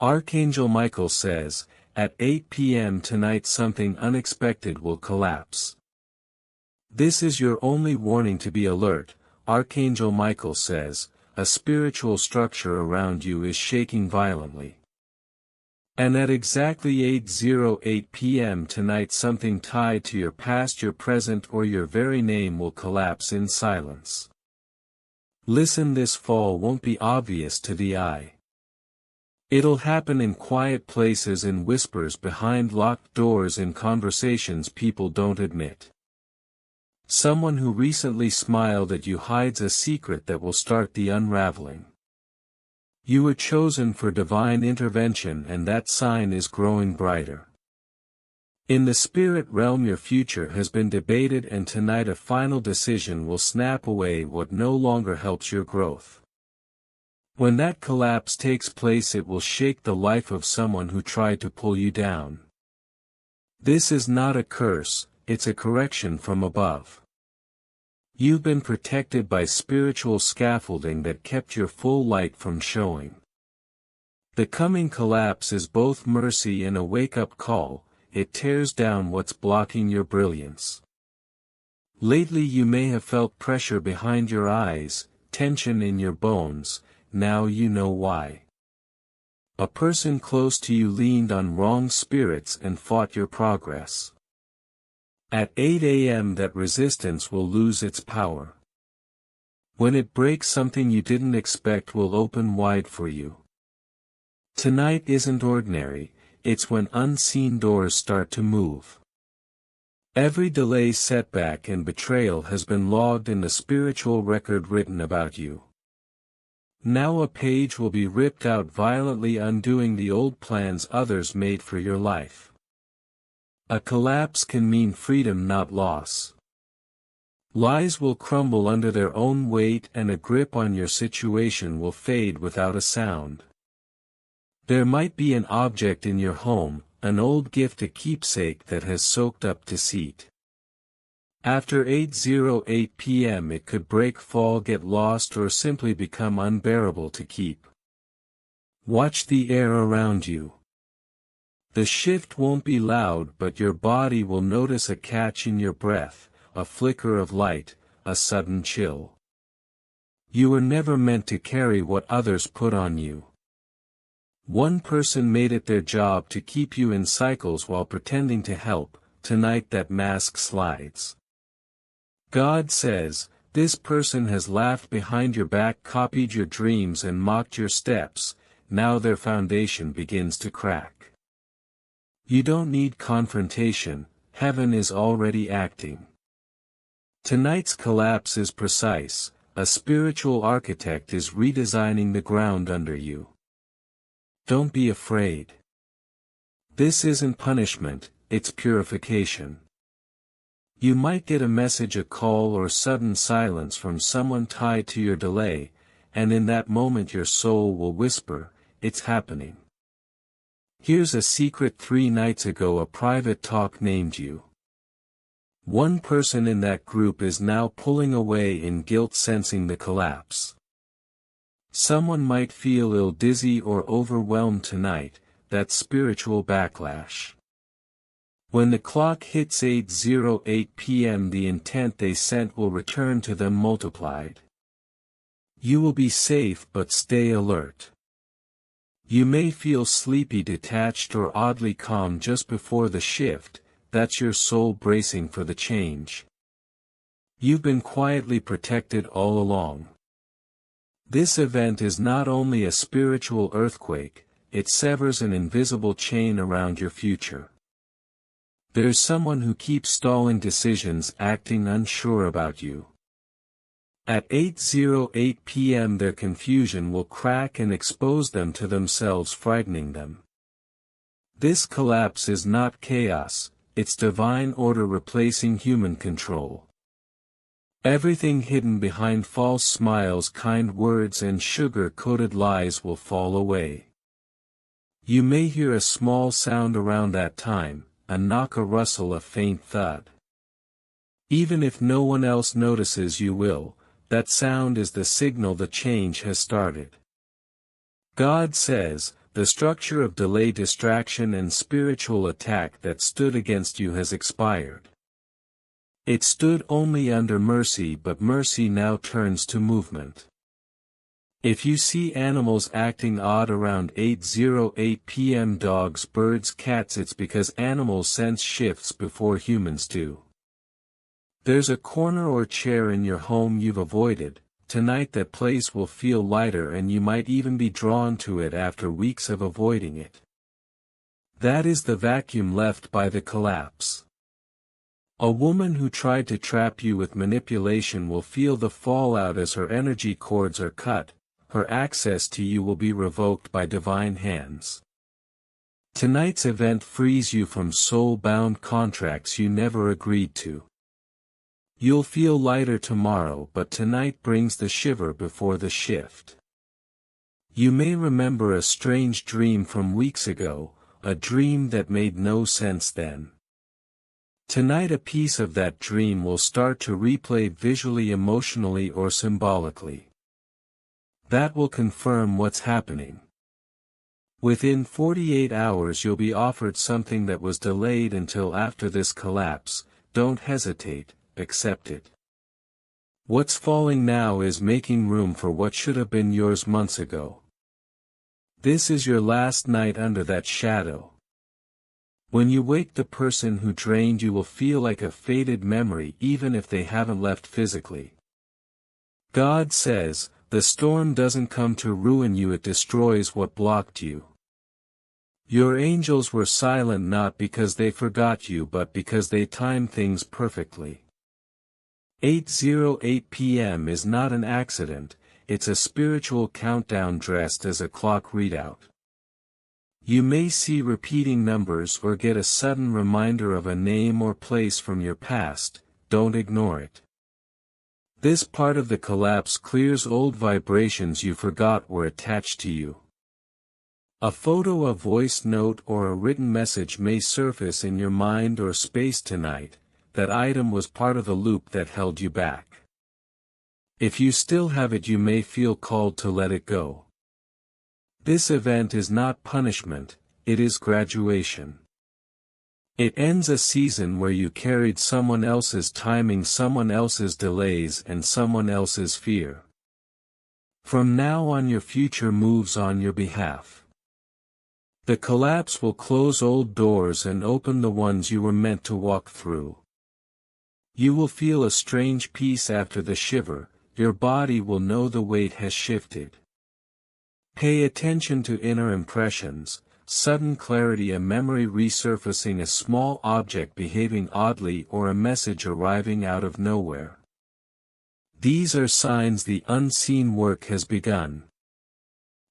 Archangel Michael says, at 8 p.m. tonight something unexpected will collapse. This is your only warning to be alert, Archangel Michael says, a spiritual structure around you is shaking violently. And at exactly 8:08 p.m. tonight something tied to your past, your present, or your very name will collapse in silence. Listen, this fall won't be obvious to the eye. It'll happen in quiet places, in whispers behind locked doors, in conversations people don't admit. Someone who recently smiled at you hides a secret that will start the unraveling. You were chosen for divine intervention, and that sign is growing brighter. In the spirit realm your future has been debated, and tonight a final decision will snap away what no longer helps your growth. When that collapse takes place, it will shake the life of someone who tried to pull you down. This is not a curse, it's a correction from above. You've been protected by spiritual scaffolding that kept your full light from showing. The coming collapse is both mercy and a wake-up call. It tears down what's blocking your brilliance. Lately you may have felt pressure behind your eyes, tension in your bones. Now you know why. A person close to you leaned on wrong spirits and fought your progress. At 8 a.m. that resistance will lose its power. When it breaks, something you didn't expect will open wide for you. Tonight isn't ordinary, it's when unseen doors start to move. Every delay, setback, and betrayal has been logged in the spiritual record written about you. Now a page will be ripped out violently, undoing the old plans others made for your life. A collapse can mean freedom, not loss. Lies will crumble under their own weight, and a grip on your situation will fade without a sound. There might be an object in your home, an old gift, a keepsake that has soaked up deceit. After 8:08 p.m. it could break, fall, get lost, or simply become unbearable to keep. Watch the air around you. The shift won't be loud, but your body will notice a catch in your breath, a flicker of light, a sudden chill. You were never meant to carry what others put on you. One person made it their job to keep you in cycles while pretending to help. Tonight that mask slides. God says, this person has laughed behind your back, copied your dreams, and mocked your steps. Now their foundation begins to crack. You don't need confrontation, heaven is already acting. Tonight's collapse is precise, a spiritual architect is redesigning the ground under you. Don't be afraid. This isn't punishment, it's purification. You might get a message, a call, or sudden silence from someone tied to your delay, and in that moment your soul will whisper, it's happening. Here's a secret: 3 nights ago a private talk named you. One person in that group is now pulling away in guilt, sensing the collapse. Someone might feel ill, dizzy, or overwhelmed tonight, that spiritual backlash. When the clock hits 8:08 p.m. the intent they sent will return to them multiplied. You will be safe, but stay alert. You may feel sleepy, detached, or oddly calm just before the shift. That's your soul bracing for the change. You've been quietly protected all along. This event is not only a spiritual earthquake, it severs an invisible chain around your future. There's someone who keeps stalling decisions, acting unsure about you. At 8:08 p.m. their confusion will crack and expose them to themselves, frightening them. This collapse is not chaos, it's divine order replacing human control. Everything hidden behind false smiles, kind words, and sugar-coated lies will fall away. You may hear a small sound around that time, a knock, a rustle, a faint thud. Even if no one else notices, you will. That sound is the signal the change has started. God says, the structure of delay, distraction and spiritual attack that stood against you has expired. It stood only under mercy, but mercy now turns to movement. If you see animals acting odd around 8:08 p.m. dogs, birds, cats, it's because animal sense shifts before humans do. There's a corner or chair in your home you've avoided. Tonight that place will feel lighter and you might even be drawn to it after weeks of avoiding it. That is the vacuum left by the collapse. A woman who tried to trap you with manipulation will feel the fallout as her energy cords are cut. Her access to you will be revoked by divine hands. Tonight's event frees you from soul-bound contracts you never agreed to. You'll feel lighter tomorrow, but tonight brings the shiver before the shift. You may remember a strange dream from weeks ago, a dream that made no sense then. Tonight a piece of that dream will start to replay visually, emotionally, or symbolically. That will confirm what's happening. Within 48 hours you'll be offered something that was delayed until after this collapse. Don't hesitate, accept it. What's falling now is making room for what should have been yours months ago. This is your last night under that shadow. When you wake, the person who drained you will feel like a faded memory, even if they haven't left physically. God says, the storm doesn't come to ruin you, it destroys what blocked you. Your angels were silent not because they forgot you but because they timed things perfectly. 8:08 p.m. is not an accident, it's a spiritual countdown dressed as a clock readout. You may see repeating numbers or get a sudden reminder of a name or place from your past. Don't ignore it. This part of the collapse clears old vibrations you forgot were attached to you. A photo, a voice note, or a written message may surface in your mind or space tonight. That item was part of the loop that held you back. If you still have it, you may feel called to let it go. This event is not punishment, it is graduation. It ends a season where you carried someone else's timing, someone else's delays, and someone else's fear. From now on, your future moves on your behalf. The collapse will close old doors and open the ones you were meant to walk through. You will feel a strange peace after the shiver, your body will know the weight has shifted. Pay attention to inner impressions. Sudden clarity, a memory resurfacing, a small object behaving oddly, or a message arriving out of nowhere. These are signs the unseen work has begun.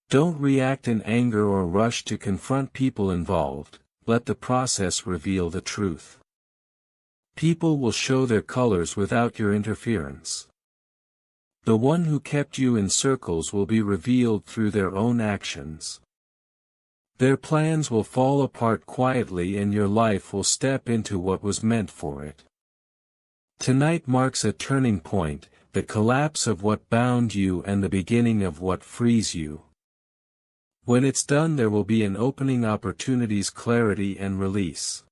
Don't react in anger or rush to confront people involved, let the process reveal the truth. People will show their colors without your interference. The one who kept you in circles will be revealed through their own actions. Their plans will fall apart quietly and your life will step into what was meant for it. Tonight marks a turning point, the collapse of what bound you and the beginning of what frees you. When it's done, there will be an opening, opportunities, clarity and release.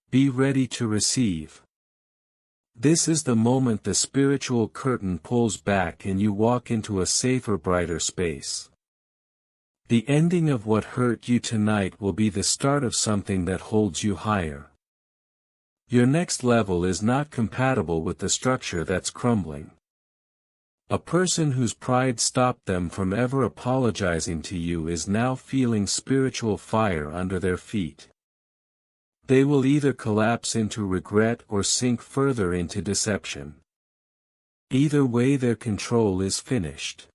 Be ready to receive. This is the moment the spiritual curtain pulls back and you walk into a safer, brighter space. The ending of what hurt you tonight will be the start of something that holds you higher. Your next level is not compatible with the structure that's crumbling. A person whose pride stopped them from ever apologizing to you is now feeling spiritual fire under their feet. They will either collapse into regret or sink further into deception. Either way, their control is finished.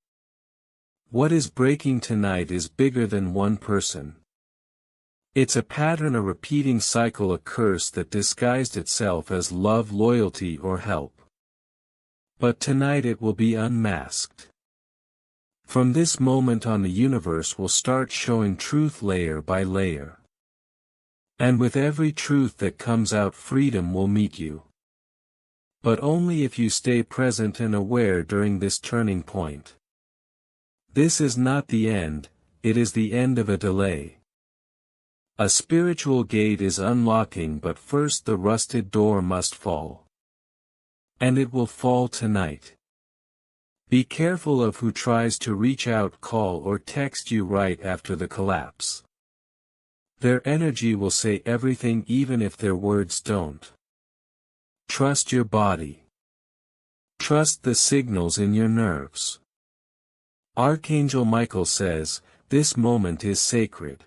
What is breaking tonight is bigger than one person. It's a pattern, a repeating cycle, a curse that disguised itself as love, loyalty, or help. But tonight it will be unmasked. From this moment on, the universe will start showing truth layer by layer. And with every truth that comes out, freedom will meet you. But only if you stay present and aware during this turning point. This is not the end, it is the end of a delay. A spiritual gate is unlocking, but first the rusted door must fall. And it will fall tonight. Be careful of who tries to reach out, call or text you right after the collapse. Their energy will say everything even if their words don't. Trust your body. Trust the signals in your nerves. Archangel Michael says, this moment is sacred.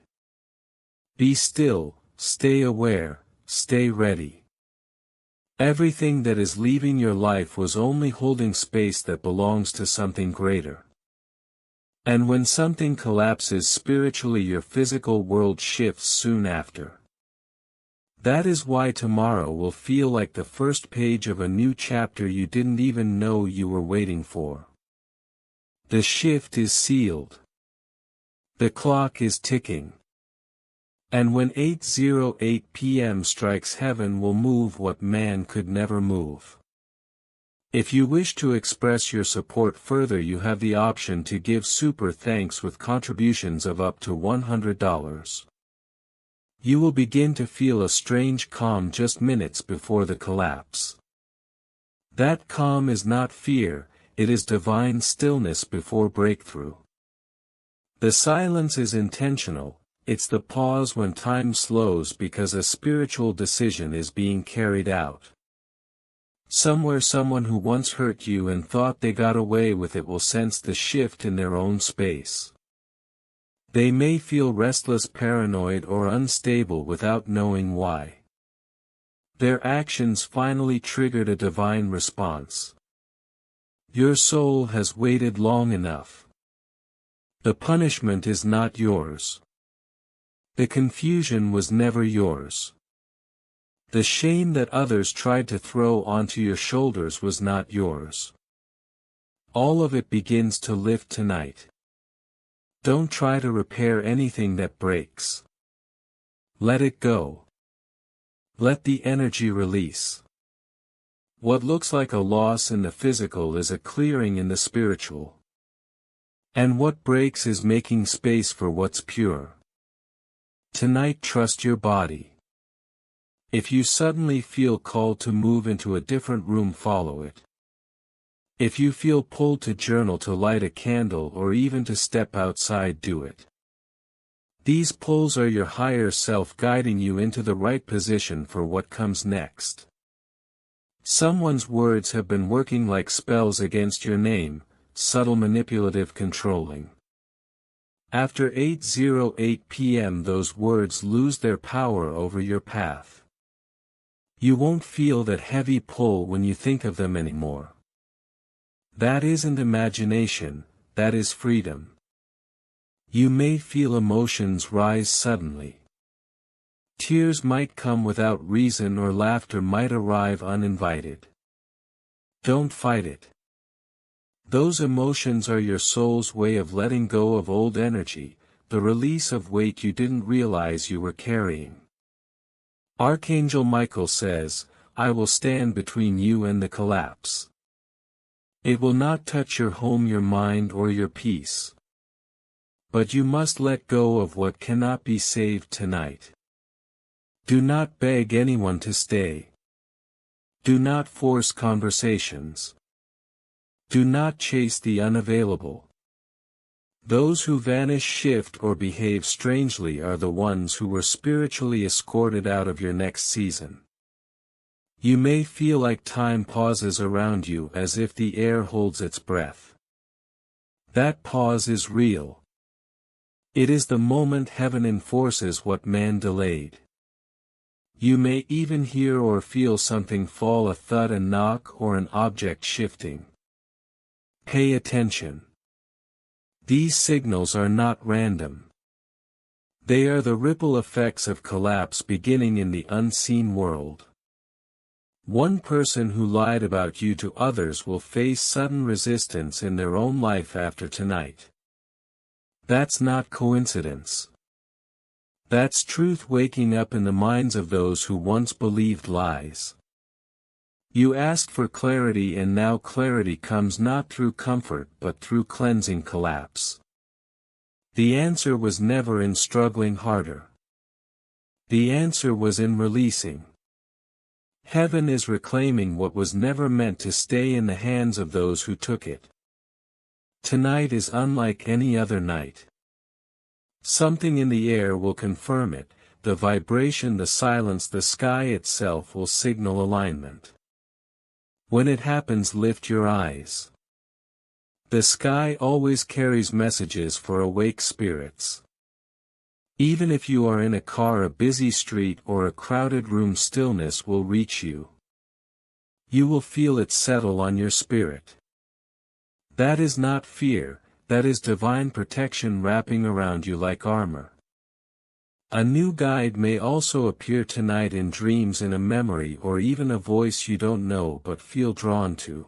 Be still, stay aware, stay ready. Everything that is leaving your life was only holding space that belongs to something greater. And when something collapses spiritually, your physical world shifts soon after. That is why tomorrow will feel like the first page of a new chapter you didn't even know you were waiting for. The shift is sealed. The clock is ticking. And when 8:08 p.m. strikes, heaven will move what man could never move. If you wish to express your support further, you have the option to give super thanks with contributions of up to $100. You will begin to feel a strange calm just minutes before the collapse. That calm is not fear, it is divine stillness before breakthrough. The silence is intentional. It's the pause when time slows because a spiritual decision is being carried out. Somewhere someone who once hurt you and thought they got away with it will sense the shift in their own space. They may feel restless, paranoid or unstable without knowing why. Their actions finally triggered a divine response. Your soul has waited long enough. The punishment is not yours. The confusion was never yours. The shame that others tried to throw onto your shoulders was not yours. All of it begins to lift tonight. Don't try to repair anything that breaks. Let it go. Let the energy release. What looks like a loss in the physical is a clearing in the spiritual. And what breaks is making space for what's pure. Tonight, trust your body. If you suddenly feel called to move into a different room, follow it. If you feel pulled to journal, to light a candle, or even to step outside, do it. These pulls are your higher self guiding you into the right position for what comes next. Someone's words have been working like spells against your name, subtle, manipulative, controlling. After 8:08 p.m. those words lose their power over your path. You won't feel that heavy pull when you think of them anymore. That isn't imagination, that is freedom. You may feel emotions rise suddenly. Tears might come without reason, or laughter might arrive uninvited. Don't fight it. Those emotions are your soul's way of letting go of old energy, the release of weight you didn't realize you were carrying. Archangel Michael says, I will stand between you and the collapse. It will not touch your home, your mind, or your peace. But you must let go of what cannot be saved tonight. Do not beg anyone to stay. Do not force conversations. Do not chase the unavailable. Those who vanish, shift, or behave strangely are the ones who were spiritually escorted out of your next season. You may feel like time pauses around you as if the air holds its breath. That pause is real. It is the moment heaven enforces what man delayed. You may even hear or feel something fall, a thud, a knock, or an object shifting. Pay attention. These signals are not random. They are the ripple effects of collapse beginning in the unseen world. One person who lied about you to others will face sudden resistance in their own life after tonight. That's not coincidence. That's truth waking up in the minds of those who once believed lies. You asked for clarity, and now clarity comes not through comfort but through cleansing collapse. The answer was never in struggling harder. The answer was in releasing. Heaven is reclaiming what was never meant to stay in the hands of those who took it. Tonight is unlike any other night. Something in the air will confirm it, the vibration, the silence, the sky itself will signal alignment. When it happens, lift your eyes. The sky always carries messages for awake spirits. Even if you are in a car, a busy street, or a crowded room, stillness will reach you. You will feel it settle on your spirit. That is not fear, that is divine protection wrapping around you like armor. A new guide may also appear tonight in dreams, in a memory, or even a voice you don't know but feel drawn to.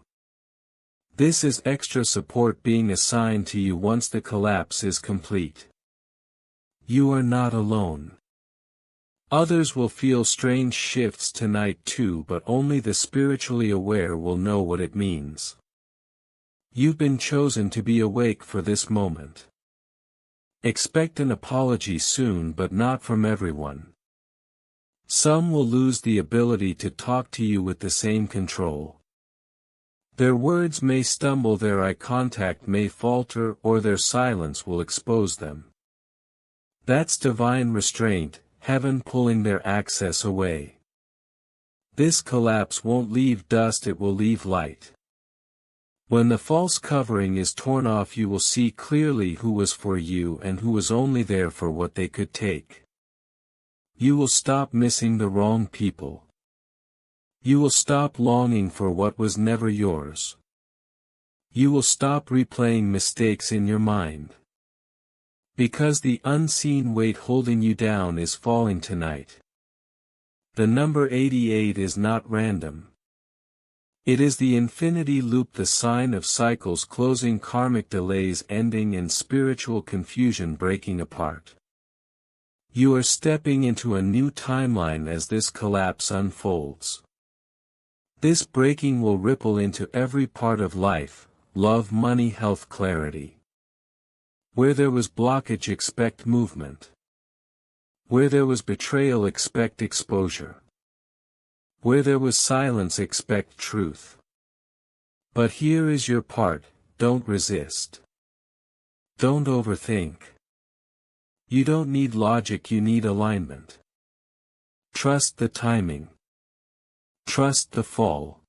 This is extra support being assigned to you once the collapse is complete. You are not alone. Others will feel strange shifts tonight too, but only the spiritually aware will know what it means. You've been chosen to be awake for this moment. Expect an apology soon, but not from everyone. Some will lose the ability to talk to you with the same control. Their words may stumble, their eye contact may falter, or their silence will expose them. That's divine restraint, heaven pulling their access away. This collapse won't leave dust, it will leave light. When the false covering is torn off, you will see clearly who was for you and who was only there for what they could take. You will stop missing the wrong people. You will stop longing for what was never yours. You will stop replaying mistakes in your mind. Because the unseen weight holding you down is falling tonight. The number 88 is not random. It is the infinity loop, the sign of cycles closing, karmic delays ending, and spiritual confusion breaking apart. You are stepping into a new timeline as this collapse unfolds. This breaking will ripple into every part of life: love, money, health, clarity. Where there was blockage, expect movement. Where there was betrayal, expect exposure. Where there was silence, expect truth. But here is your part: don't resist. Don't overthink. You don't need logic, you need alignment. Trust the timing. Trust the fall.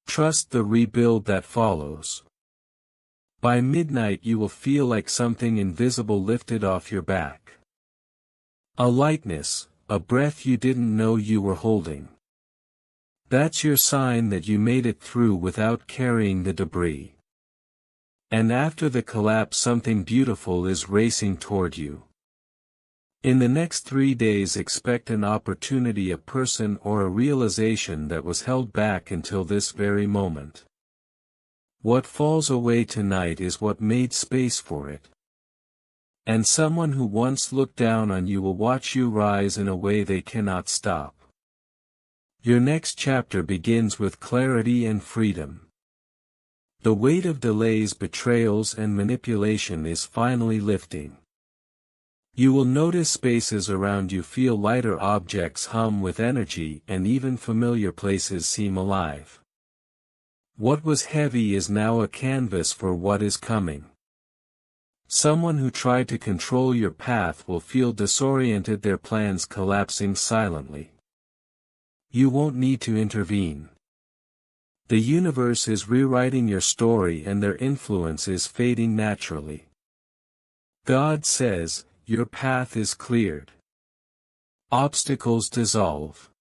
Trust the rebuild that follows. By midnight you will feel like something invisible lifted off your back. A lightness, a breath you didn't know you were holding. That's your sign that you made it through without carrying the debris. And after the collapse, something beautiful is racing toward you. In the next 3 days, expect an opportunity, a person, or a realization that was held back until this very moment. What falls away tonight is what made space for it. And someone who once looked down on you will watch you rise in a way they cannot stop. Your next chapter begins with clarity and freedom. The weight of delays, betrayals, and manipulation is finally lifting. You will notice spaces around you feel lighter, objects hum with energy, and even familiar places seem alive. What was heavy is now a canvas for what is coming. Someone who tried to control your path will feel disoriented, their plans collapsing silently. You won't need to intervene. The universe is rewriting your story and their influence is fading naturally. God says, your path is cleared. Obstacles dissolve.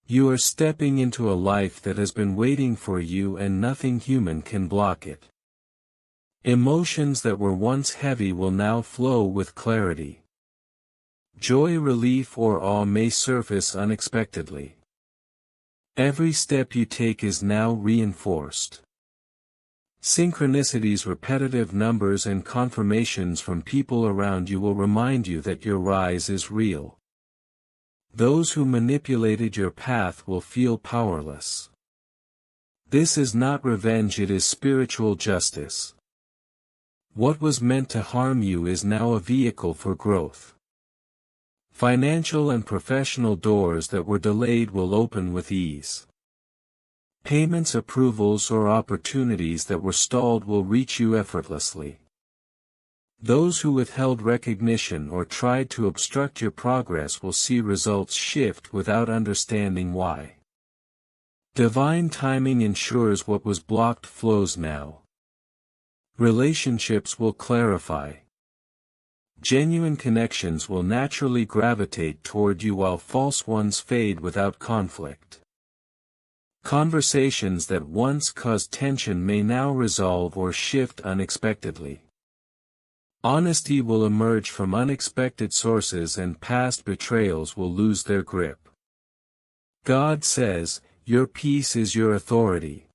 You are stepping into a life that has been waiting for you and nothing human can block it. Emotions that were once heavy will now flow with clarity. Joy, relief, or awe may surface unexpectedly. Every step you take is now reinforced. Synchronicities, repetitive numbers, and confirmations from people around you will remind you that your rise is real. Those who manipulated your path will feel powerless. This is not revenge, it is spiritual justice. What was meant to harm you is now a vehicle for growth. Financial and professional doors that were delayed will open with ease. Payments, approvals, or opportunities that were stalled will reach you effortlessly. Those who withheld recognition or tried to obstruct your progress will see results shift without understanding why. Divine timing ensures what was blocked flows now. Relationships will clarify. Genuine connections will naturally gravitate toward you while false ones fade without conflict. Conversations that once caused tension may now resolve or shift unexpectedly. Honesty will emerge from unexpected sources and past betrayals will lose their grip. God says, your peace is your authority.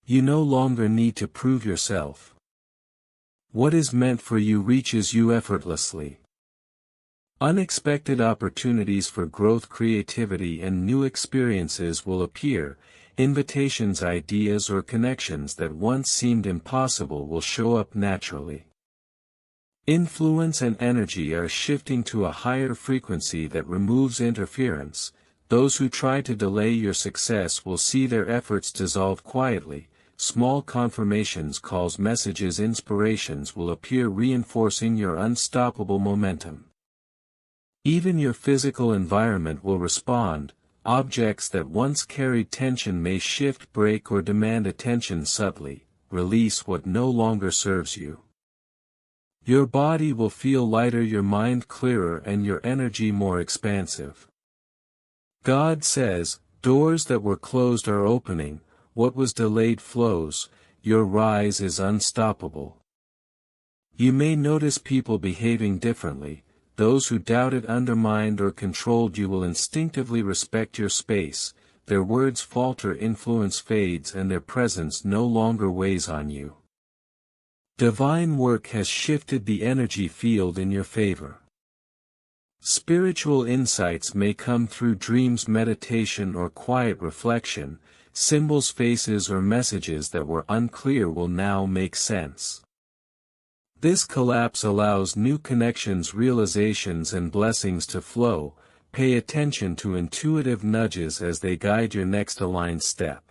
You no longer need to prove yourself. What is meant for you reaches you effortlessly. Unexpected opportunities for growth, creativity, and new experiences will appear. Invitations, ideas, or connections that once seemed impossible will show up naturally. Influence and energy are shifting to a higher frequency that removes interference. Those who try to delay your success will see their efforts dissolve quietly. Small confirmations, calls, messages, inspirations will appear, reinforcing your unstoppable momentum. Even your physical environment will respond. Objects that once carried tension may shift, break, or demand attention subtly. Release what no longer serves you. Your body will feel lighter, your mind clearer, and your energy more expansive. God says, doors that were closed are opening, what was delayed flows, your rise is unstoppable. You may notice people behaving differently. Those who doubted, undermined, or controlled you will instinctively respect your space. Their words falter, influence fades, and their presence no longer weighs on you. Divine work has shifted the energy field in your favor. Spiritual insights may come through dreams, meditation, or quiet reflection. Symbols, faces, or messages that were unclear will now make sense. This collapse allows new connections, realizations, and blessings to flow. Pay attention to intuitive nudges as they guide your next aligned step.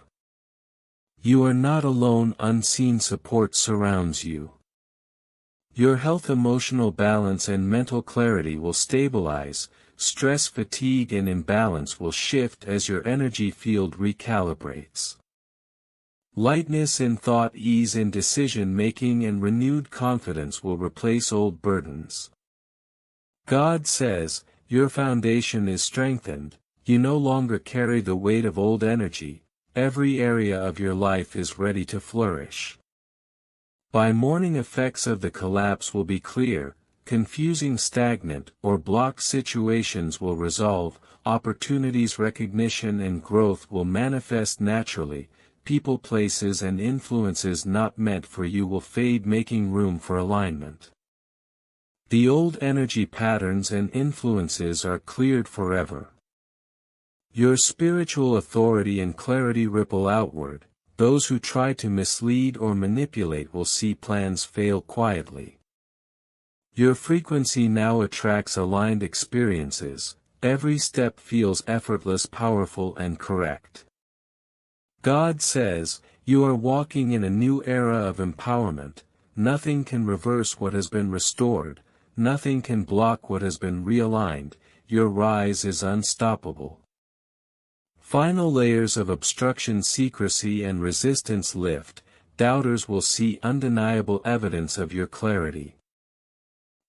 You are not alone, unseen support surrounds you. Your health, emotional balance, and mental clarity will stabilize. Stress, fatigue, and imbalance will shift as your energy field recalibrates. Lightness in thought, ease in decision-making, and renewed confidence will replace old burdens. God says, your foundation is strengthened. You no longer carry the weight of old energy. Every area of your life is ready to flourish. By morning, effects of the collapse will be clear. Confusing, stagnant, or blocked situations will resolve. Opportunities, recognition, and growth will manifest naturally. People, places, and influences not meant for you will fade, making room for alignment. The old energy patterns and influences are cleared forever. Your spiritual authority and clarity ripple outward. Those who try to mislead or manipulate will see plans fail quietly. Your frequency now attracts aligned experiences. Every step feels effortless, powerful, and correct. God says, you are walking in a new era of empowerment. Nothing can reverse what has been restored. Nothing can block what has been realigned. Your rise is unstoppable. Final layers of obstruction, secrecy, and resistance lift. Doubters will see undeniable evidence of your clarity.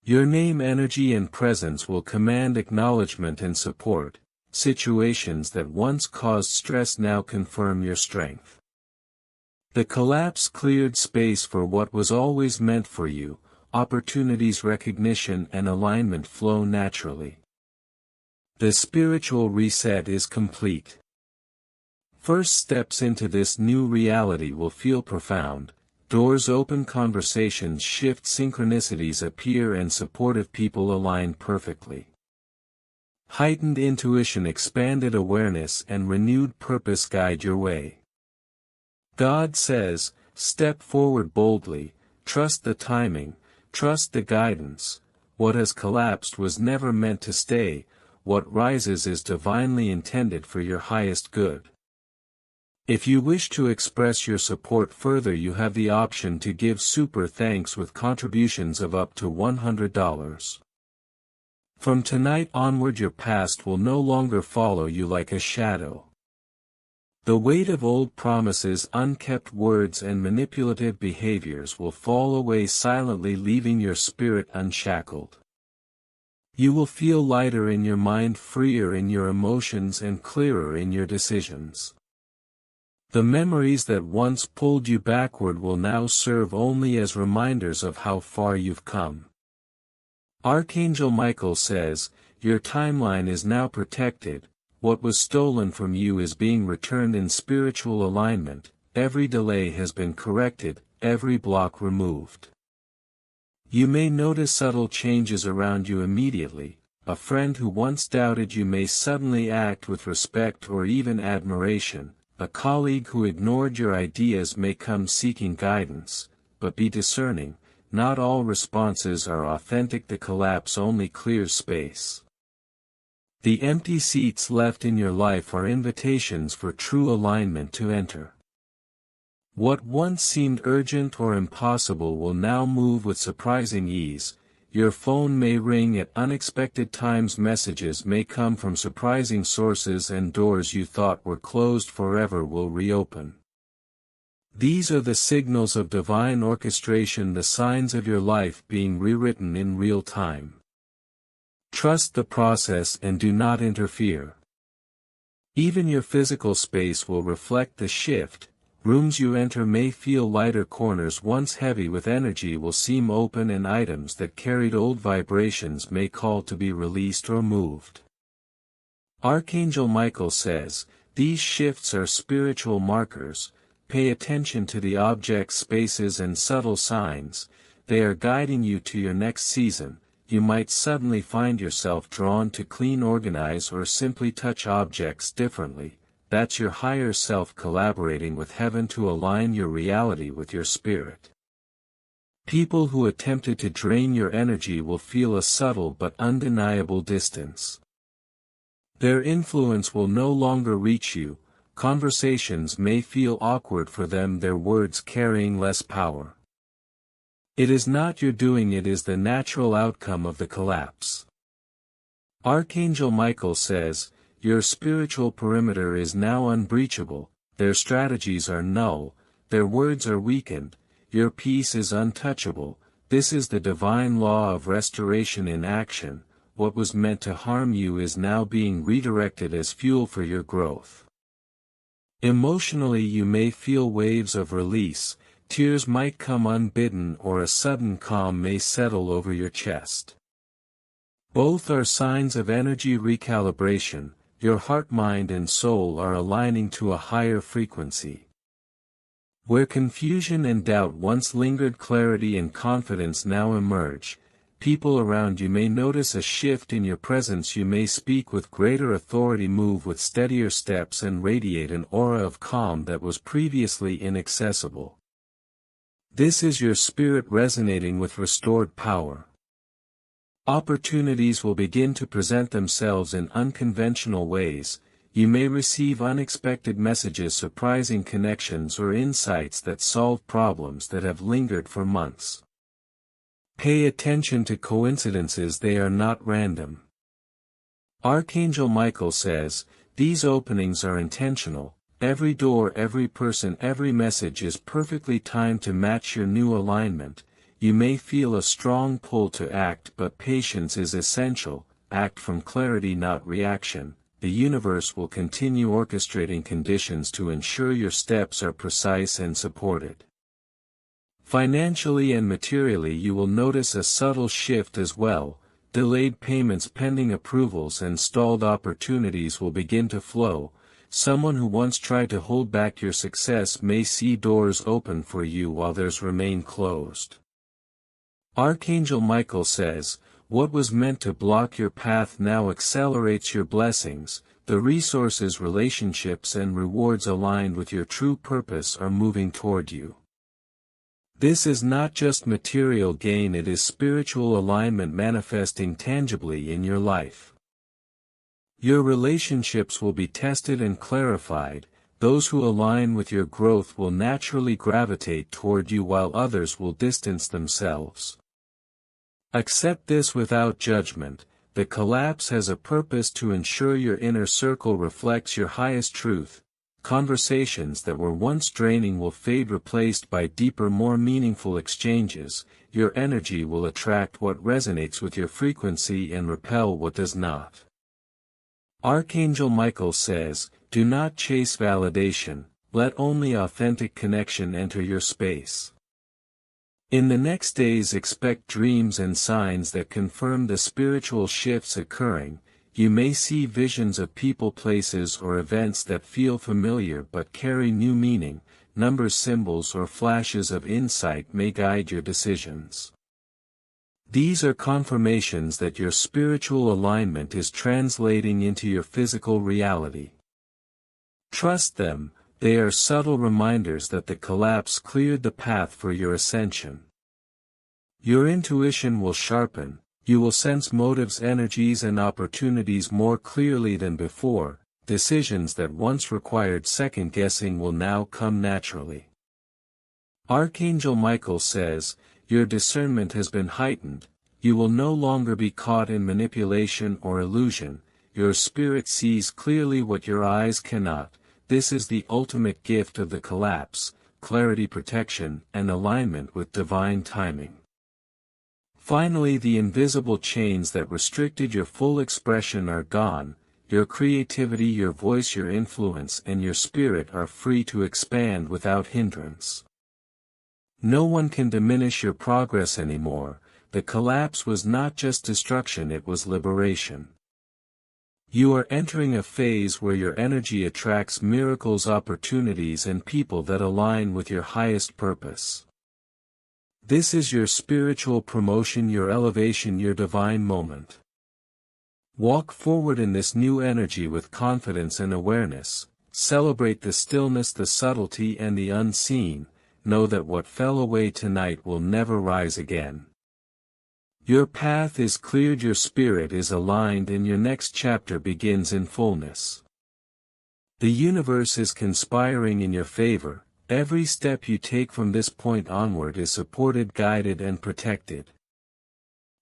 Your name, energy, and presence will command acknowledgement and support. Situations that once caused stress now confirm your strength. The collapse cleared space for what was always meant for you. Opportunities, recognition, and alignment flow naturally. The spiritual reset is complete. First steps into this new reality will feel profound. Doors open, conversations shift, synchronicities appear, and supportive people align perfectly. Heightened intuition, expanded awareness, and renewed purpose guide your way. God says, step forward boldly. trust the timing, trust the guidance. What has collapsed was never meant to stay, what rises is divinely intended for your highest good. If you wish to express your support further, you have the option to give super thanks with contributions of up to $100. From tonight onward, your past will no longer follow you like a shadow. The weight of old promises, unkept words, and manipulative behaviors will fall away silently, leaving your spirit unshackled. You will feel lighter in your mind, freer in your emotions, and clearer in your decisions. The memories that once pulled you backward will now serve only as reminders of how far you've come. Archangel Michael says, your timeline is now protected. What was stolen from you is being returned in spiritual alignment, every delay has been corrected, every block removed. You may notice subtle changes around you immediately. A friend who once doubted you may suddenly act with respect or even admiration. A colleague who ignored your ideas may come seeking guidance, but be discerning, not all responses are authentic. The collapse only clears space. The empty seats left in your life are invitations for true alignment to enter. What once seemed urgent or impossible will now move with surprising ease. Your phone may ring at unexpected times, messages may come from surprising sources, and doors you thought were closed forever will reopen. These are the signals of divine orchestration, the signs of your life being rewritten in real time. Trust the process and do not interfere. Even your physical space will reflect the shift. Rooms you enter may feel lighter, corners once heavy with energy will seem open, and items that carried old vibrations may call to be released or moved. Archangel Michael says, these shifts are spiritual markers. Pay attention to the objects, spaces, and subtle signs. They are guiding you to your next season. You might suddenly find yourself drawn to clean, organize, or simply touch objects differently. That's your higher self collaborating with heaven to align your reality with your spirit. People who attempted to drain your energy will feel a subtle but undeniable distance. Their influence will no longer reach you. Conversations may feel awkward for them, their words carrying less power. It is not your doing, it is the natural outcome of the collapse. Archangel Michael says, your spiritual perimeter is now unbreachable, their strategies are null, their words are weakened, your peace is untouchable. This is the divine law of restoration in action. What was meant to harm you is now being redirected as fuel for your growth. Emotionally, you may feel waves of release. Tears might come unbidden, or a sudden calm may settle over your chest. Both are signs of energy recalibration. Your heart, mind, and soul are aligning to a higher frequency. Where confusion and doubt once lingered, clarity and confidence now emerge. People around you may notice a shift in your presence. You may speak with greater authority, move with steadier steps, and radiate an aura of calm that was previously inaccessible. This is your spirit resonating with restored power. Opportunities will begin to present themselves in unconventional ways. You may receive unexpected messages, surprising connections, or insights that solve problems that have lingered for months. Pay attention to coincidences, they are not random. Archangel Michael says, these openings are intentional. Every door, every person, every message is perfectly timed to match your new alignment. You may feel a strong pull to act, but patience is essential. Act from clarity, not reaction. The universe will continue orchestrating conditions to ensure your steps are precise and supported. Financially and materially, you will notice a subtle shift as well. Delayed payments, pending approvals, and stalled opportunities will begin to flow. Someone who once tried to hold back your success may see doors open for you while theirs remain closed. Archangel Michael says, what was meant to block your path now accelerates your blessings. The resources, relationships, and rewards aligned with your true purpose are moving toward you. This is not just material gain, it is spiritual alignment manifesting tangibly in your life. Your relationships will be tested and clarified. Those who align with your growth will naturally gravitate toward you while others will distance themselves. Accept this without judgment. The collapse has a purpose to ensure your inner circle reflects your highest truth. Conversations that were once draining will fade, replaced by deeper, more meaningful exchanges. Your energy will attract what resonates with your frequency and repel what does not. Archangel Michael says, do not chase validation, let only authentic connection enter your space. In the next days, expect dreams and signs that confirm the spiritual shifts occurring. You may see visions of people, places, or events that feel familiar but carry new meaning. Numbers, symbols, or flashes of insight may guide your decisions. These are confirmations that your spiritual alignment is translating into your physical reality. Trust them, they are subtle reminders that the collapse cleared the path for your ascension. Your intuition will sharpen, you will sense motives, energies, and opportunities more clearly than before. Decisions that once required second-guessing will now come naturally. Archangel Michael says, your discernment has been heightened, you will no longer be caught in manipulation or illusion, your spirit sees clearly what your eyes cannot. This is the ultimate gift of the collapse: clarity, protection, and alignment with divine timing. Finally, the invisible chains that restricted your full expression are gone. Your creativity, your voice, your influence, and your spirit are free to expand without hindrance. No one can diminish your progress anymore. The collapse was not just destruction, it was liberation. You are entering a phase where your energy attracts miracles, opportunities, and people that align with your highest purpose. This is your spiritual promotion, your elevation, your divine moment. Walk forward in this new energy with confidence and awareness. Celebrate the stillness, the subtlety, and the unseen. Know that what fell away tonight will never rise again. Your path is cleared, your spirit is aligned, and your next chapter begins in fullness. The universe is conspiring in your favor. Every step you take from this point onward is supported, guided, and protected.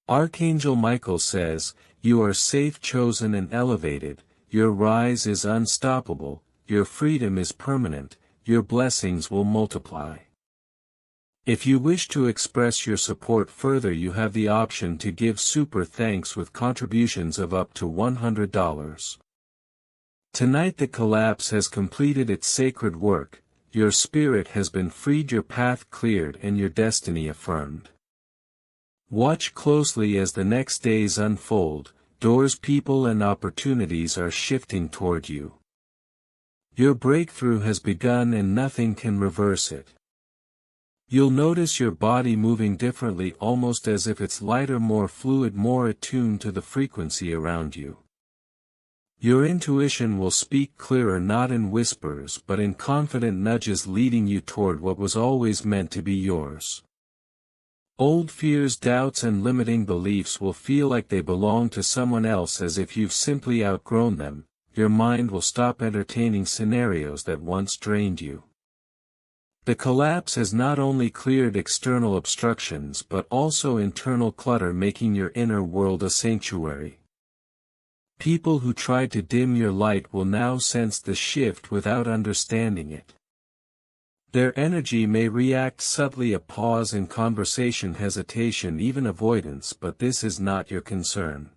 Archangel Michael says, you are safe, chosen, and elevated. Your rise is unstoppable, your freedom is permanent, your blessings will multiply. If you wish to express your support further, you have the option to give super thanks with contributions of up to $100. Tonight the collapse has completed its sacred work. Your spirit has been freed, your path cleared, and your destiny affirmed. Watch closely as the next days unfold. Doors, people, and opportunities are shifting toward you. Your breakthrough has begun and nothing can reverse it. You'll notice your body moving differently, almost as if it's lighter, more fluid, more attuned to the frequency around you. Your intuition will speak clearer, not in whispers but in confident nudges, leading you toward what was always meant to be yours. Old fears, doubts, and limiting beliefs will feel like they belong to someone else, as if you've simply outgrown them. Your mind will stop entertaining scenarios that once drained you. The collapse has not only cleared external obstructions but also internal clutter, making your inner world a sanctuary. People who tried to dim your light will now sense the shift without understanding it. Their energy may react subtly, a pause in conversation, hesitation, even avoidance, but this is not your concern.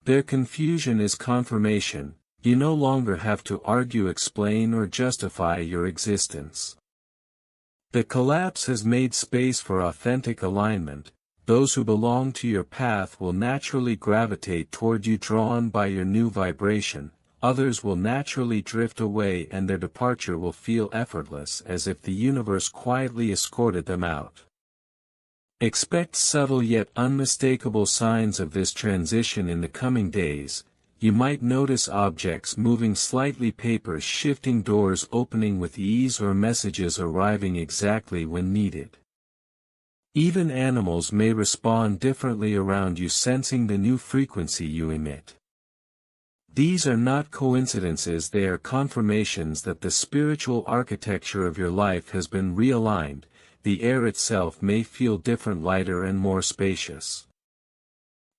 Their confusion is confirmation. You no longer have to argue, explain, or justify your existence. The collapse has made space for authentic alignment. Those who belong to your path will naturally gravitate toward you, drawn by your new vibration. Others will naturally drift away, and their departure will feel effortless, as if the universe quietly escorted them out. Expect subtle yet unmistakable signs of this transition in the coming days. You might notice objects moving slightly, papers shifting, doors opening with ease, or messages arriving exactly when needed. Even animals may respond differently around you, sensing the new frequency you emit. These are not coincidences, they are confirmations that the spiritual architecture of your life has been realigned. The air itself may feel different, lighter and more spacious.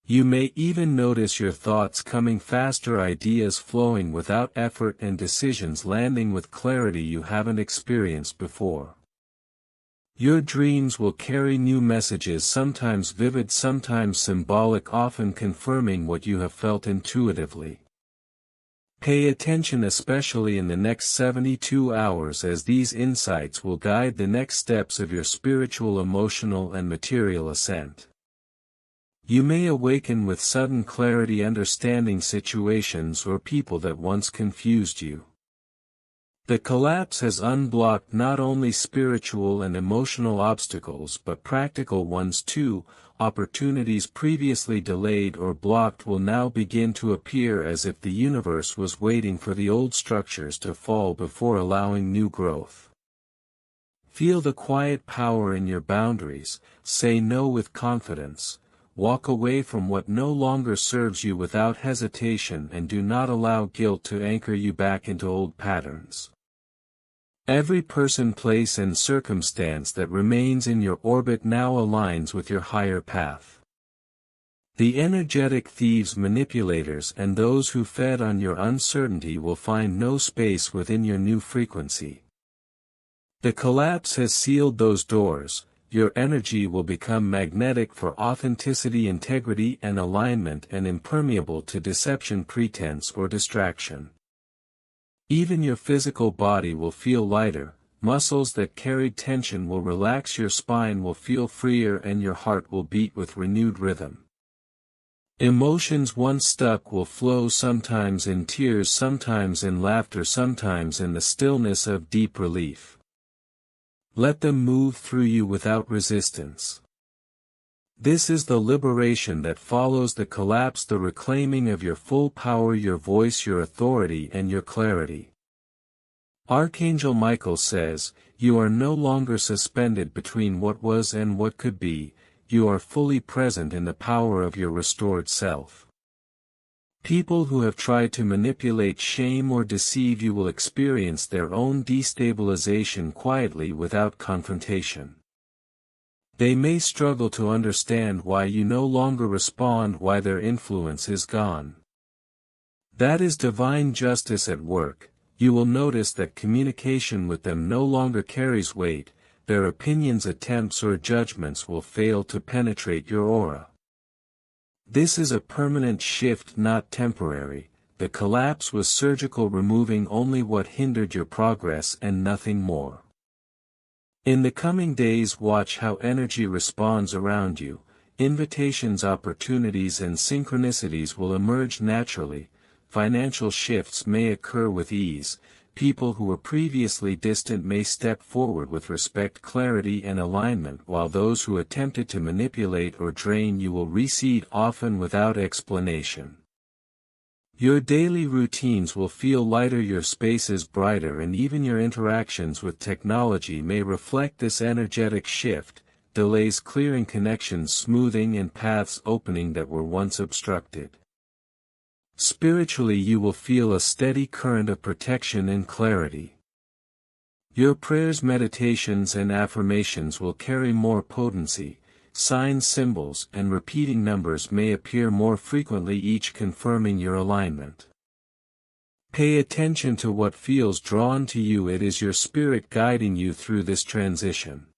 You may even notice your thoughts coming faster, ideas flowing without effort, and decisions landing with clarity you haven't experienced before. Your dreams will carry new messages, sometimes vivid, sometimes symbolic, often confirming what you have felt intuitively. Pay attention especially in the next 72 hours, as these insights will guide the next steps of your spiritual, emotional, and material ascent. You may awaken with sudden clarity, understanding situations or people that once confused you. The collapse has unblocked not only spiritual and emotional obstacles but practical ones too. Opportunities previously delayed or blocked will now begin to appear, as if the universe was waiting for the old structures to fall before allowing new growth. Feel the quiet power in your boundaries, say no with confidence, walk away from what no longer serves you without hesitation, and do not allow guilt to anchor you back into old patterns. Every person, place, and circumstance that remains in your orbit now aligns with your higher path. The energetic thieves, manipulators, and those who fed on your uncertainty will find no space within your new frequency. The collapse has sealed those doors. Your energy will become magnetic for authenticity, integrity, and alignment, and impermeable to deception, pretense, or distraction. Even your physical body will feel lighter, muscles that carried tension will relax, your spine will feel freer, and your heart will beat with renewed rhythm. Emotions once stuck will flow, sometimes in tears, sometimes in laughter, sometimes in the stillness of deep relief. Let them move through you without resistance. This is the liberation that follows the collapse, the reclaiming of your full power, your voice, your authority, and your clarity. Archangel Michael says, "You are no longer suspended between what was and what could be, you are fully present in the power of your restored self." People who have tried to manipulate, shame, or deceive you will experience their own destabilization quietly, without confrontation. They may struggle to understand why you no longer respond, why their influence is gone. That is divine justice at work. You will notice that communication with them no longer carries weight, their opinions, attempts, or judgments will fail to penetrate your aura. This is a permanent shift, not temporary. The collapse was surgical, removing only what hindered your progress and nothing more. In the coming days, watch how energy responds around you. Invitations, opportunities, and synchronicities will emerge naturally. Financial shifts may occur with ease. People who were previously distant may step forward with respect, clarity, and alignment, while those who attempted to manipulate or drain you will recede, often without explanation. Your daily routines will feel lighter, your spaces brighter, and even your interactions with technology may reflect this energetic shift, delays clearing, connections smoothing, and paths opening that were once obstructed. Spiritually, you will feel a steady current of protection and clarity. Your prayers, meditations, and affirmations will carry more potency. Signs, symbols, and repeating numbers may appear more frequently, each confirming your alignment. Pay attention to what feels drawn to you. It is your spirit guiding you through this transition.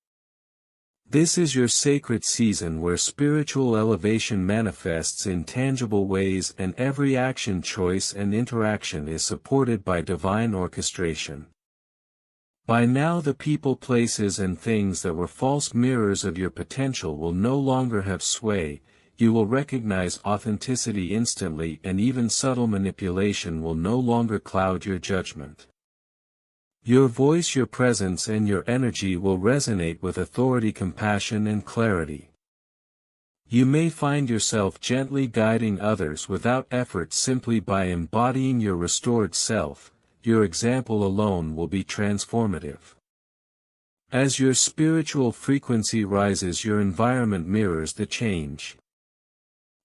This is your sacred season where spiritual elevation manifests in tangible ways, and every action, choice, and interaction is supported by divine orchestration. By now, the people, places, and things that were false mirrors of your potential will no longer have sway. You will recognize authenticity instantly, and even subtle manipulation will no longer cloud your judgment. Your voice, your presence, and your energy will resonate with authority, compassion, and clarity. You may find yourself gently guiding others without effort, simply by embodying your restored self. Your example alone will be transformative. As your spiritual frequency rises, your environment mirrors the change.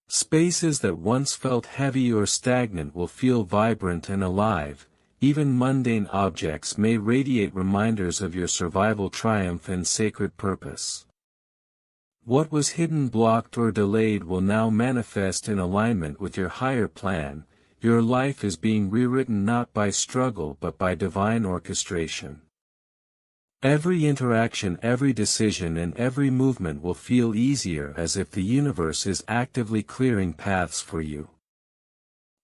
Spaces that once felt heavy or stagnant will feel vibrant and alive. Even mundane objects may radiate reminders of your survival triumph and sacred purpose. What was hidden, blocked, or delayed will now manifest in alignment with your higher plan. Your life is being rewritten not by struggle but by divine orchestration. Every interaction, every decision, and every movement will feel easier, as if the universe is actively clearing paths for you.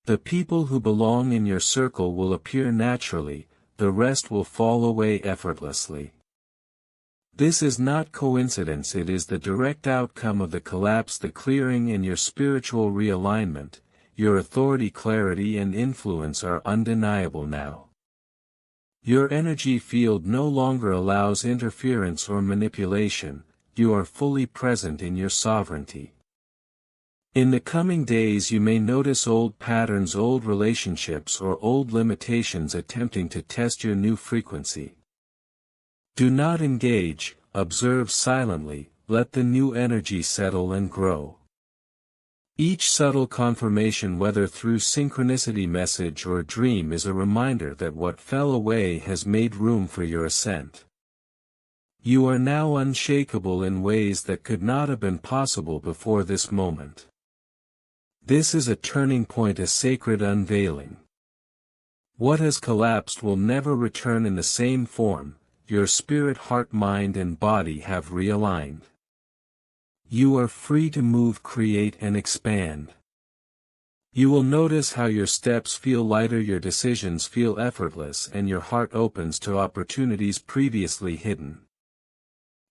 The people who belong in your circle will appear naturally, the rest will fall away effortlessly. This is not coincidence, it is the direct outcome of the collapse, the clearing, and your spiritual realignment. Your authority, clarity, and influence are undeniable now. Your energy field no longer allows interference or manipulation, you are fully present in your sovereignty. In the coming days you may notice old patterns, old relationships, or old limitations attempting to test your new frequency. Do not engage, observe silently, let the new energy settle and grow. Each subtle confirmation, whether through synchronicity, message, or dream, is a reminder that what fell away has made room for your ascent. You are now unshakable in ways that could not have been possible before this moment. This is a turning point, a sacred unveiling. What has collapsed will never return in the same form. Your spirit, heart, mind, and body have realigned. You are free to move, create, and expand. You will notice how your steps feel lighter, your decisions feel effortless, and your heart opens to opportunities previously hidden.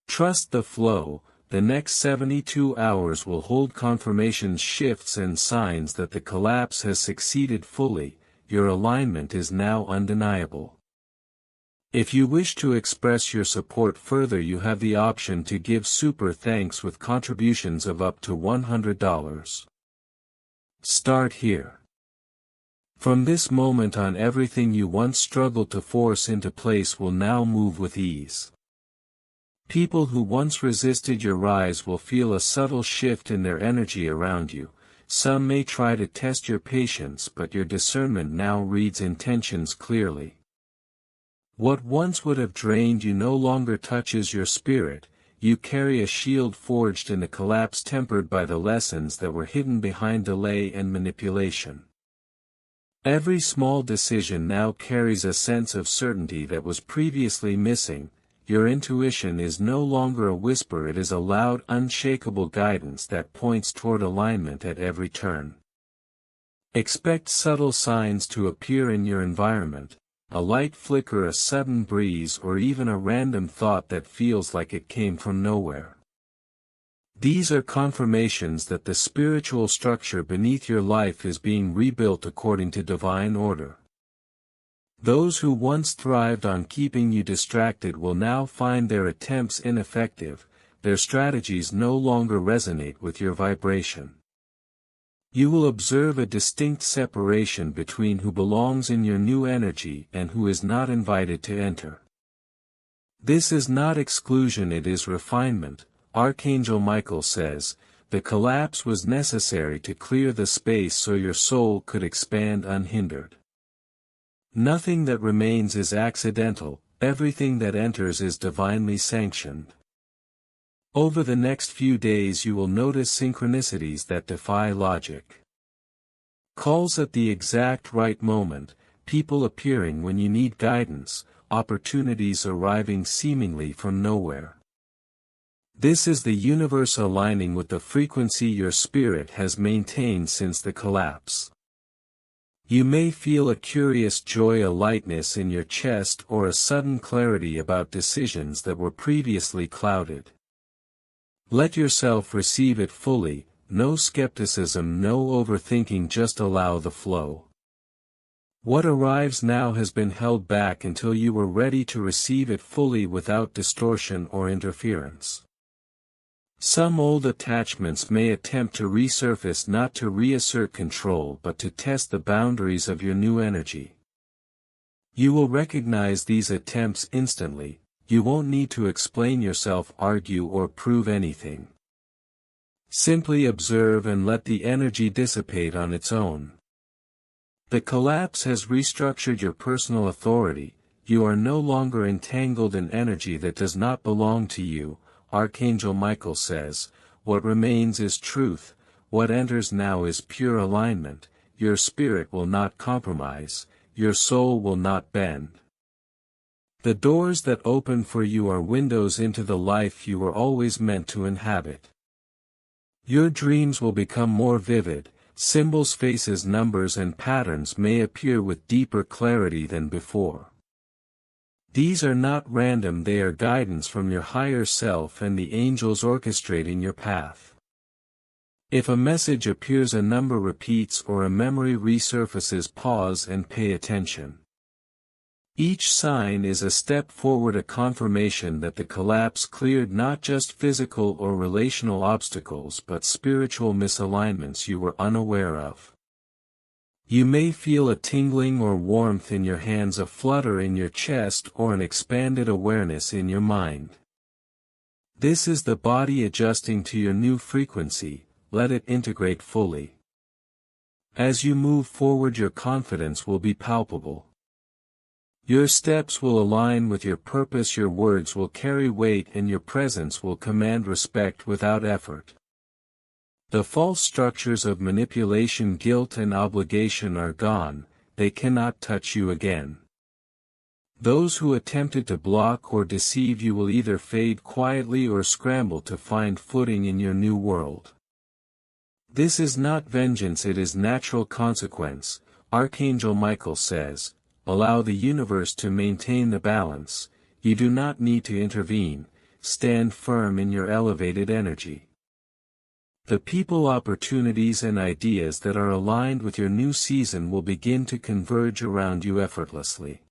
Trust the flow. The next 72 hours will hold confirmations, shifts, and signs that the collapse has succeeded fully. Your alignment is now undeniable. If you wish to express your support further, you have the option to give super thanks with contributions of up to $100. Start here. From this moment on, everything you once struggled to force into place will now move with ease. People who once resisted your rise will feel a subtle shift in their energy around you. Some may try to test your patience, but your discernment now reads intentions clearly. What once would have drained you no longer touches your spirit. You carry a shield forged in the collapse, tempered by the lessons that were hidden behind delay and manipulation. Every small decision now carries a sense of certainty that was previously missing. Your intuition is no longer a whisper, it is a loud, unshakable guidance that points toward alignment at every turn. Expect subtle signs to appear in your environment. A light flicker, a sudden breeze, or even a random thought that feels like it came from nowhere. These are confirmations that the spiritual structure beneath your life is being rebuilt according to divine order. Those who once thrived on keeping you distracted will now find their attempts ineffective, their strategies no longer resonate with your vibration. You will observe a distinct separation between who belongs in your new energy and who is not invited to enter. This is not exclusion, it is refinement. Archangel Michael says, the collapse was necessary to clear the space so your soul could expand unhindered. Nothing that remains is accidental, everything that enters is divinely sanctioned. Over the next few days you will notice synchronicities that defy logic. Calls at the exact right moment, people appearing when you need guidance, opportunities arriving seemingly from nowhere. This is the universe aligning with the frequency your spirit has maintained since the collapse. You may feel a curious joy, a lightness in your chest, or a sudden clarity about decisions that were previously clouded. Let yourself receive it fully, no skepticism, no overthinking, just allow the flow. What arrives now has been held back until you were ready to receive it fully without distortion or interference. Some old attachments may attempt to resurface, not to reassert control but to test the boundaries of your new energy. You will recognize these attempts instantly. you won't need to explain yourself, argue, or prove anything. Simply observe and let the energy dissipate on its own. The collapse has restructured your personal authority. You are no longer entangled in energy that does not belong to you. Archangel Michael says, what remains is truth, what enters now is pure alignment, your spirit will not compromise, your soul will not bend. The doors that open for you are windows into the life you were always meant to inhabit. Your dreams will become more vivid, symbols, faces, numbers, and patterns may appear with deeper clarity than before. These are not random, they are guidance from your higher self and the angels orchestrating your path. If a message appears, a number repeats, or a memory resurfaces, pause and pay attention. Each sign is a step forward, a confirmation that the collapse cleared not just physical or relational obstacles but spiritual misalignments you were unaware of. You may feel a tingling or warmth in your hands, a flutter in your chest, or an expanded awareness in your mind. This is the body adjusting to your new frequency. Let it integrate fully. As you move forward, your confidence will be palpable. Your steps will align with your purpose, your words will carry weight, and your presence will command respect without effort. The false structures of manipulation, guilt, and obligation are gone, they cannot touch you again. Those who attempted to block or deceive you will either fade quietly or scramble to find footing in your new world. This is not vengeance, it is natural consequence. Archangel Michael says, allow the universe to maintain the balance, you do not need to intervene, stand firm in your elevated energy. The people, opportunities, and ideas that are aligned with your new season will begin to converge around you effortlessly.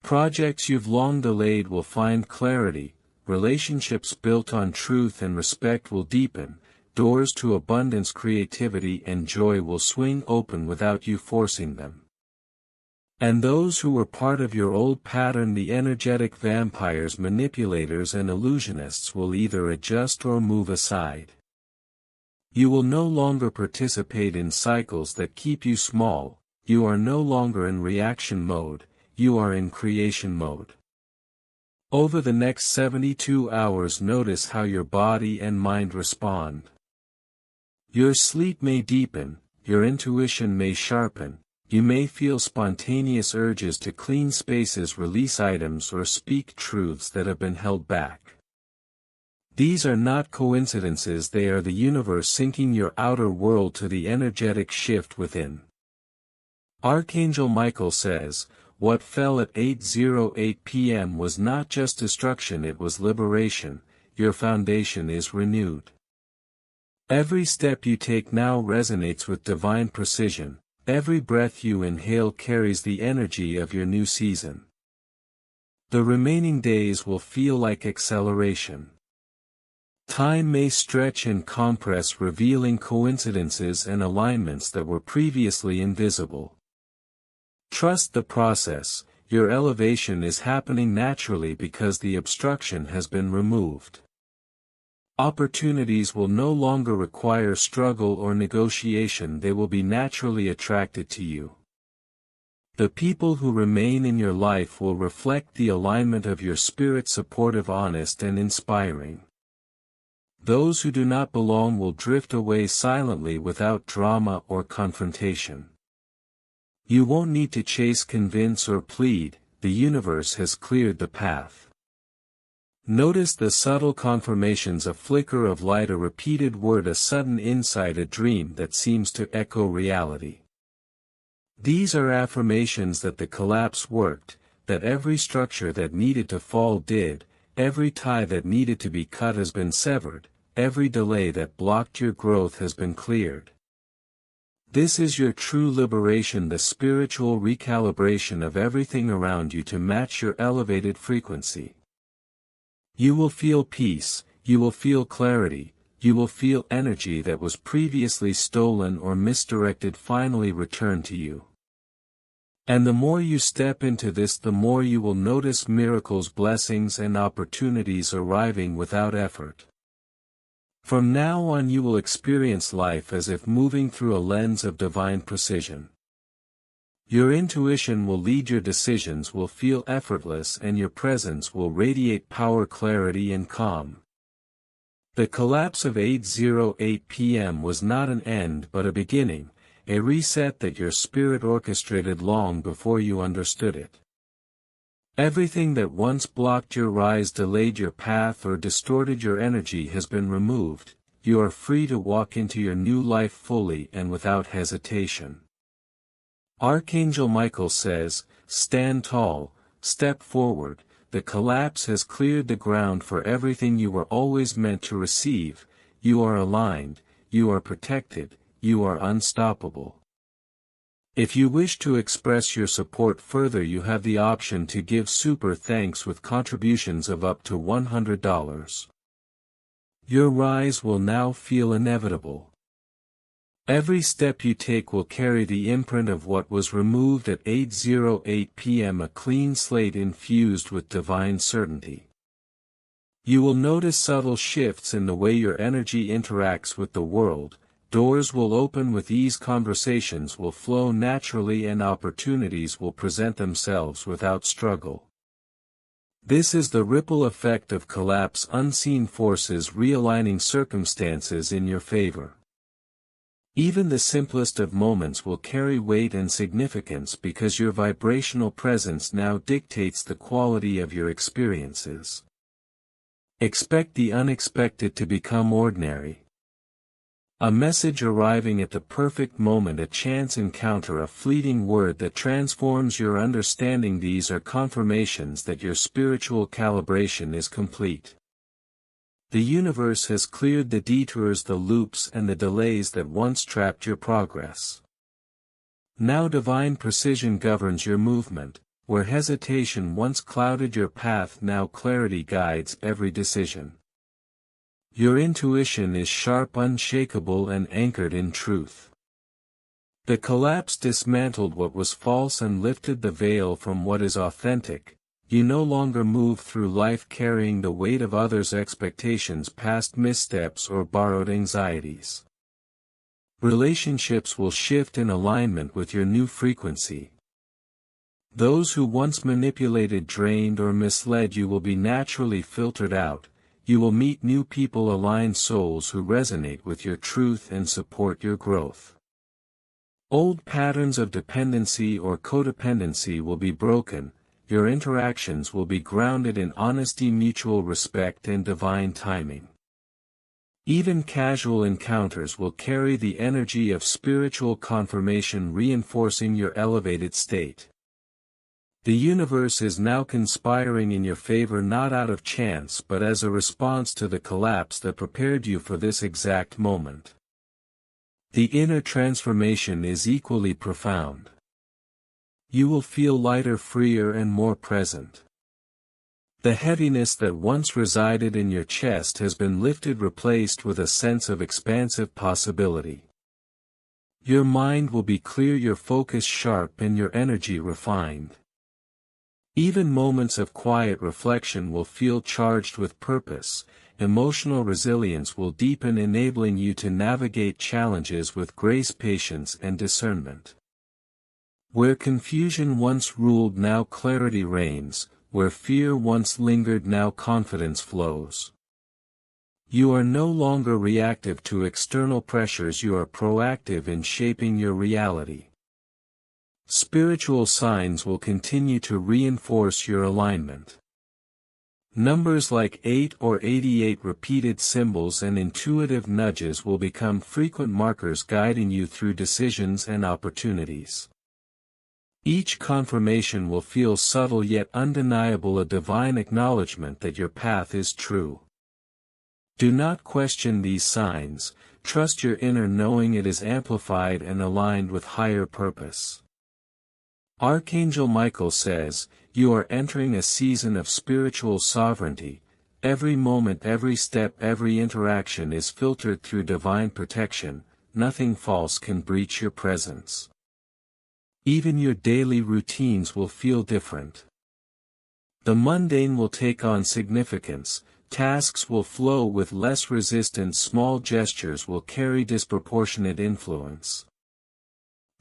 Projects you've long delayed will find clarity, relationships built on truth and respect will deepen, doors to abundance, creativity, and joy will swing open without you forcing them. And those who were part of your old pattern, the energetic vampires, manipulators, and illusionists, will either adjust or move aside. You will no longer participate in cycles that keep you small, you are no longer in reaction mode, you are in creation mode. Over the next 72 hours, notice how your body and mind respond. Your sleep may deepen, your intuition may sharpen, you may feel spontaneous urges to clean spaces, release items, or speak truths that have been held back. These are not coincidences, they are the universe syncing your outer world to the energetic shift within. Archangel Michael says, what fell at 8:08 p.m. was not just destruction, it was liberation, your foundation is renewed. Every step you take now resonates with divine precision, every breath you inhale carries the energy of your new season. The remaining days will feel like acceleration. Time may stretch and compress, revealing coincidences and alignments that were previously invisible. Trust the process, your elevation is happening naturally because the obstruction has been removed. Opportunities will no longer require struggle or negotiation, they will be naturally attracted to you. The people who remain in your life will reflect the alignment of your spirit, supportive, honest, and inspiring. Those who do not belong will drift away silently without drama or confrontation. You won't need to chase, convince, or plead, the universe has cleared the path. Notice the subtle confirmations, a flicker of light, a repeated word, a sudden insight, a dream that seems to echo reality. These are affirmations that the collapse worked, that every structure that needed to fall did, every tie that needed to be cut has been severed, every delay that blocked your growth has been cleared. This is your true liberation, the spiritual recalibration of everything around you to match your elevated frequency. You will feel peace, you will feel clarity, you will feel energy that was previously stolen or misdirected finally return to you. And the more you step into this, the more you will notice miracles, blessings, and opportunities arriving without effort. From now on you will experience life as if moving through a lens of divine precision. Your intuition will lead, your decisions will feel effortless, and your presence will radiate power, clarity, and calm. The collapse of 8:08 p.m. was not an end but a beginning, a reset that your spirit orchestrated long before you understood it. Everything that once blocked your rise, delayed your path, or distorted your energy has been removed. You are free to walk into your new life fully and without hesitation. Archangel Michael says, "Stand tall, step forward. The collapse has cleared the ground for everything you were always meant to receive. You are aligned, you are protected, you are unstoppable." If you wish to express your support further, you have the option to give super thanks with contributions of up to $100. Your rise will now feel inevitable. Every step you take will carry the imprint of what was removed at 8:08 p.m., a clean slate infused with divine certainty. You will notice subtle shifts in the way your energy interacts with the world. Doors will open with ease, conversations will flow naturally, and opportunities will present themselves without struggle. This is the ripple effect of collapse, unseen forces realigning circumstances in your favor. Even the simplest of moments will carry weight and significance because your vibrational presence now dictates the quality of your experiences. Expect the unexpected to become ordinary. A message arriving at the perfect moment, a chance encounter, a fleeting word that transforms your understanding. These are confirmations that your spiritual calibration is complete. The universe has cleared the detours, the loops, and the delays that once trapped your progress. Now divine precision governs your movement. Where hesitation once clouded your path, now clarity guides every decision. Your intuition is sharp, unshakable, and anchored in truth. The collapse dismantled what was false and lifted the veil from what is authentic. You no longer move through life carrying the weight of others' expectations, past missteps, or borrowed anxieties. Relationships will shift in alignment with your new frequency. Those who once manipulated, drained, or misled you will be naturally filtered out. You will meet new people, aligned souls who resonate with your truth and support your growth. Old patterns of dependency or codependency will be broken. Your interactions will be grounded in honesty, mutual respect, and divine timing. Even casual encounters will carry the energy of spiritual confirmation, reinforcing your elevated state. The universe is now conspiring in your favor, not out of chance but as a response to the collapse that prepared you for this exact moment. The inner transformation is equally profound. You will feel lighter, freer, and more present. The heaviness that once resided in your chest has been lifted, replaced with a sense of expansive possibility. Your mind will be clear, your focus sharp, and your energy refined. Even moments of quiet reflection will feel charged with purpose. Emotional resilience will deepen, enabling you to navigate challenges with grace, patience, and discernment. Where confusion once ruled, now clarity reigns. Where fear once lingered, now confidence flows. You are no longer reactive to external pressures, you are proactive in shaping your reality. Spiritual signs will continue to reinforce your alignment. Numbers like 8 or 88, repeated symbols, and intuitive nudges will become frequent markers guiding you through decisions and opportunities. Each confirmation will feel subtle yet undeniable, a divine acknowledgement that your path is true. Do not question these signs, trust your inner knowing, it is amplified and aligned with higher purpose. Archangel Michael says, you are entering a season of spiritual sovereignty. Every moment, every step, every interaction is filtered through divine protection. Nothing false can breach your presence. Even your daily routines will feel different. The mundane will take on significance, tasks will flow with less resistance, small gestures will carry disproportionate influence.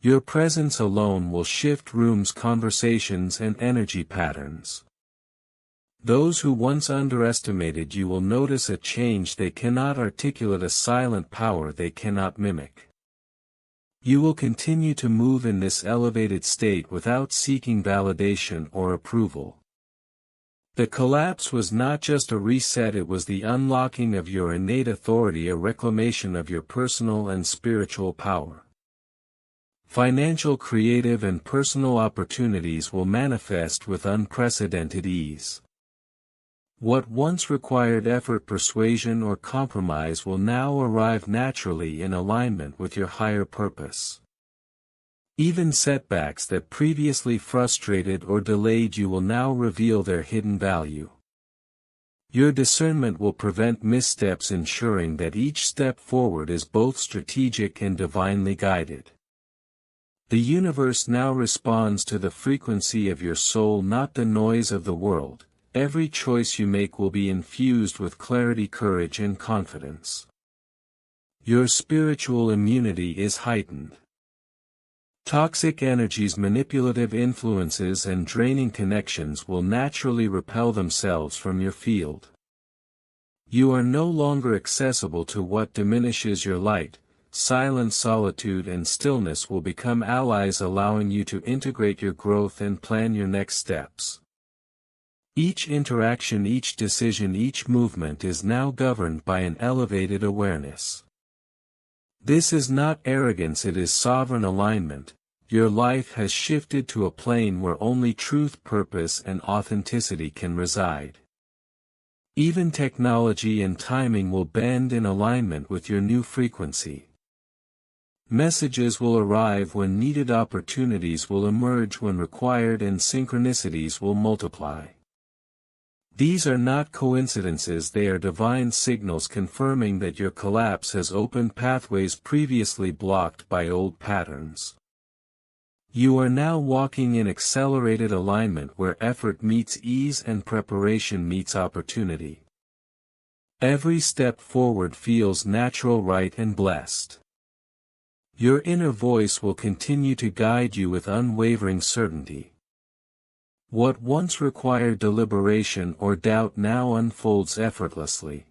Your presence alone will shift rooms, conversations, and energy patterns. Those who once underestimated you will notice a change they cannot articulate, a silent power they cannot mimic. You will continue to move in this elevated state without seeking validation or approval. The collapse was not just a reset, it was the unlocking of your innate authority, a reclamation of your personal and spiritual power. Financial, creative, and personal opportunities will manifest with unprecedented ease. What once required effort, persuasion, or compromise will now arrive naturally in alignment with your higher purpose. Even setbacks that previously frustrated or delayed you will now reveal their hidden value. Your discernment will prevent missteps, ensuring that each step forward is both strategic and divinely guided. The universe now responds to the frequency of your soul, not the noise of the world. Every choice you make will be infused with clarity, courage, and confidence. Your spiritual immunity is heightened. Toxic energies, manipulative influences, and draining connections will naturally repel themselves from your field. You are no longer accessible to what diminishes your light. Silence, solitude, and stillness will become allies, allowing you to integrate your growth and plan your next steps. Each interaction, each decision, each movement is now governed by an elevated awareness. This is not arrogance, it is sovereign alignment. Your life has shifted to a plane where only truth, purpose, and authenticity can reside. Even technology and timing will bend in alignment with your new frequency. Messages will arrive when needed, opportunities will emerge when required, and synchronicities will multiply. These are not coincidences, they are divine signals confirming that your collapse has opened pathways previously blocked by old patterns. You are now walking in accelerated alignment where effort meets ease and preparation meets opportunity. Every step forward feels natural, right, and blessed. Your inner voice will continue to guide you with unwavering certainty. What once required deliberation or doubt now unfolds effortlessly.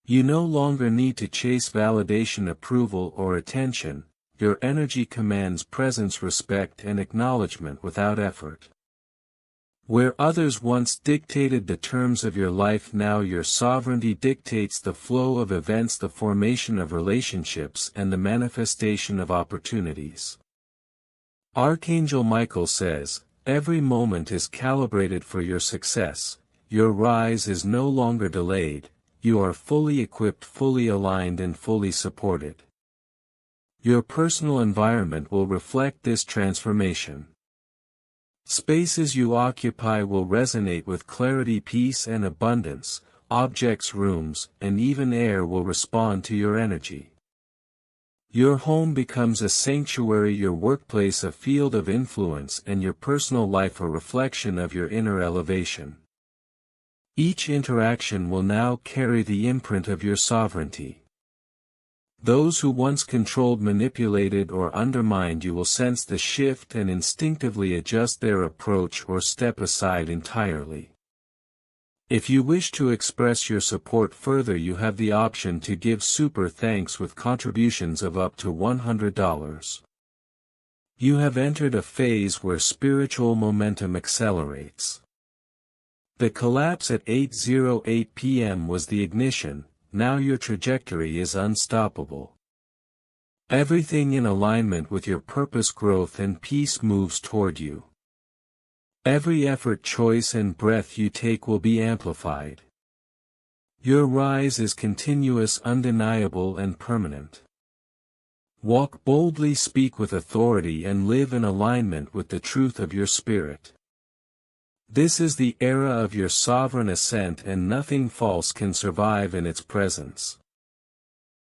You no longer need to chase validation, approval, or attention. Your energy commands presence, respect, and acknowledgement without effort. Where others once dictated the terms of your life, now your sovereignty dictates the flow of events, the formation of relationships, and the manifestation of opportunities. Archangel Michael says, "Every moment is calibrated for your success. Your rise is no longer delayed. You are fully equipped, fully aligned, and fully supported." Your personal environment will reflect this transformation. Spaces you occupy will resonate with clarity, peace, and abundance. Objects, rooms, and even air will respond to your energy. Your home becomes a sanctuary, your workplace a field of influence, and your personal life a reflection of your inner elevation. Each interaction will now carry the imprint of your sovereignty. Those who once controlled, manipulated, or undermined you will sense the shift and instinctively adjust their approach or step aside entirely. If you wish to express your support further, you have the option to give super thanks with contributions of up to $100. You have entered a phase where spiritual momentum accelerates. The collapse at 8:08 p.m. was the ignition. Now your trajectory is unstoppable. Everything in alignment with your purpose, growth, and peace moves toward you. Every effort, choice, and breath you take will be amplified. Your rise is continuous, undeniable, and permanent. Walk boldly, speak with authority, and live in alignment with the truth of your spirit. This is the era of your sovereign ascent, and nothing false can survive in its presence.